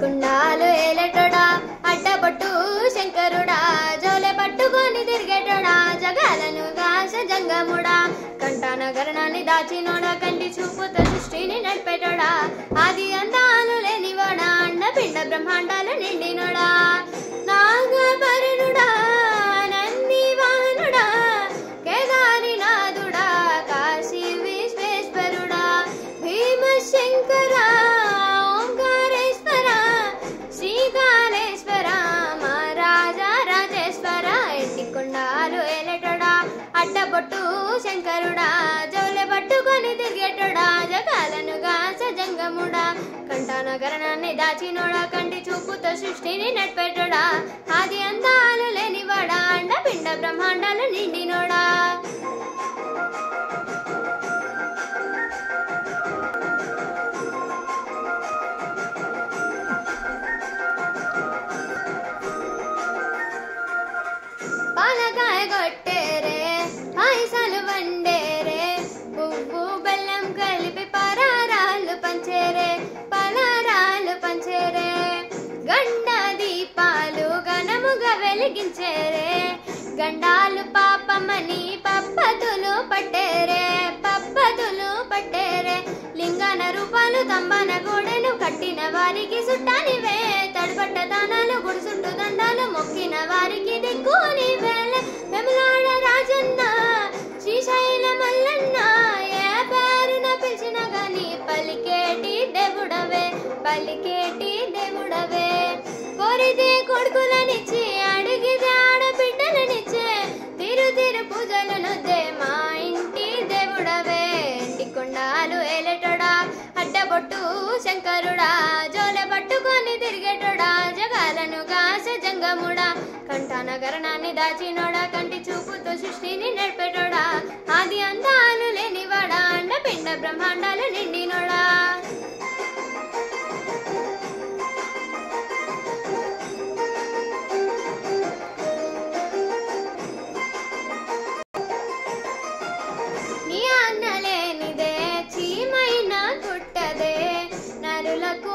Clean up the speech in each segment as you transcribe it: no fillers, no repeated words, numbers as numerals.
కుండాలు ఏలటోడా అడ్డబొట్టు శంకరుడా జోలె పట్టుకొని తిరిగేటోడా జగాలను గాస జంగముడా కంఠానగరణాన్ని దాచినోడా కంటి చూపుతో సృష్టిని నడిపేటోడా ఆది అందాలు లేనివాడా అండపిండ బ్రహ్మాండాలు నిండినోడా నాగభరణుడా నంది వాహనుడా కేదారినాథుడా కాశీ విశ్వేశ్వరుడా భీమశంకర ఓంకారేశ్వర శ్రీకాళేశ్వర మహారాజా రాజేశ్వర ఎట్టికొండాలు ఏలటోడా అడ్డబొట్టు శంకరుడా జోలె పట్టుకొని తిరిగేటోడా జగాలను గాస జంగముడా కంఠానగరణాన్ని దాచినోడా కంటి చూపుతో సృష్టిని నడిపేటోడా ఆది అందాలు లేనివాడా అండపిండ బ్రహ్మాండాలు నిండినోడా పాలకాయ కొట్టేరే పాయసాలు వండేరే పువ్వు బెల్లం కలిపి పరారాలు పంచేరే పలారాలు పంచేరే గండ దీపాలు ఘనముగా వెలిగించేరే గండాలు పాపమని పప్పతులు పట్టేరే లింగన రూపాలు తంబన గోడెను కట్టిన వారికి సుట్టానివే తడబట్ట దానాలు గుడిసుట్టు దండాలు మొక్కిన వారికి దిక్కుని వేలే వెమలాడ రాజన్న శ్రీశైల మల్లన్న ఏ పేరున పిలిచిన గాని పలికేటి దేవుడవే కోరితే కొడుకులనిచ్చి అడిగితే ఆడబిడ్డలనిచ్చే తిరు పూజలనొద్దే మా ఇంటి దేవుడవే కొండాలు ఏలటోడా అడ్డబొట్టు శంకరుడా జోలె పట్టుకొని తిరిగేటోడా జగాలను గాస జంగముడా కంఠానగరణాన్ని దాచినోడా కంటి చూపుతో సృష్టిని నడిపేటోడా ఆది అందాలు లేనివాడా అండపిండ బ్రహ్మాండాలు నిండినోడా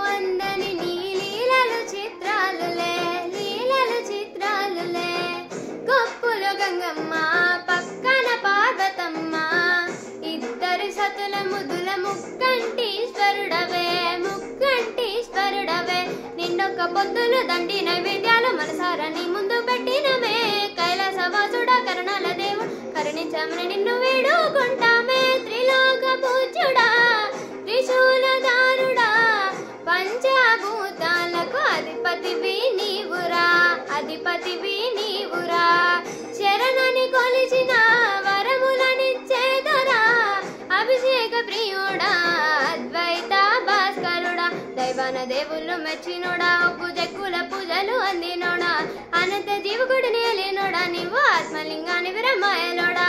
అందని నీ లీలలు చిత్రాలులే గొప్పులు గంగమ్మ పక్కన పార్వతమ్మ ఇద్దరి సతుల ముదుల ముక్కంటీశ్వరుడవే నిన్నొక్క పొద్దులు దండి నైవేద్యాలు మనసారా నీ ముందు పెట్టినమే కైలాసవాసుడా కరుణాల దేవుడు కరుణించమని నిన్ను వేడుకుంటామే త్రిలోక పూజ్యుడా త్రిశూలధారుడా పంచభూతాలకు అధిపతివి నీవురా శరణని కొలిచిన వరములనిచ్చేదరా అభిషేక ప్రియుడా అద్వైత భాస్కరుడా దైవాన దేవుళ్ళు మెచ్చినోడా ఒగ్గు జక్కుల పూజలు అందినోడా అనంత జీవకుడు నేలినోడా నీవు ఆత్మలింగాని విరమాయలోడా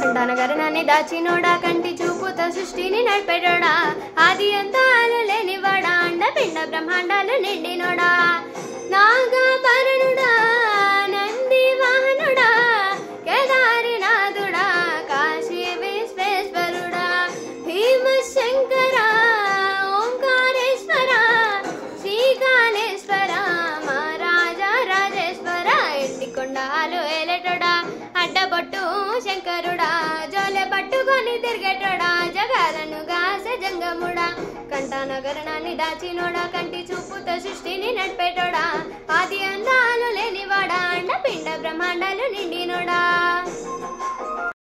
కంఠానగరణాన్ని దాచినోడా కంటి చూపుతో సృష్టిని నడిపేటోడా ఆది అంతాలు లేనివాడా అండపిండ బ్రహ్మాండాలు నిండినోడా నాగభరణుడా నంది వాహనుడా కేదారినాథుడా కాశీ విశ్వేశ్వరుడా భీమశంకర ఓంకారేశ్వర శ్రీకాళేశ్వర మహారాజా రాజేశ్వర ఎట్టికొండాలు ఏలటోడా అడ్డబొట్టు శంకరుడా జోలె పట్టుకొని తిరిగేటోడా జగాలను గాస జంగముడా కంఠానగరణాన్ని దాచినోడా కంటి చూపుతో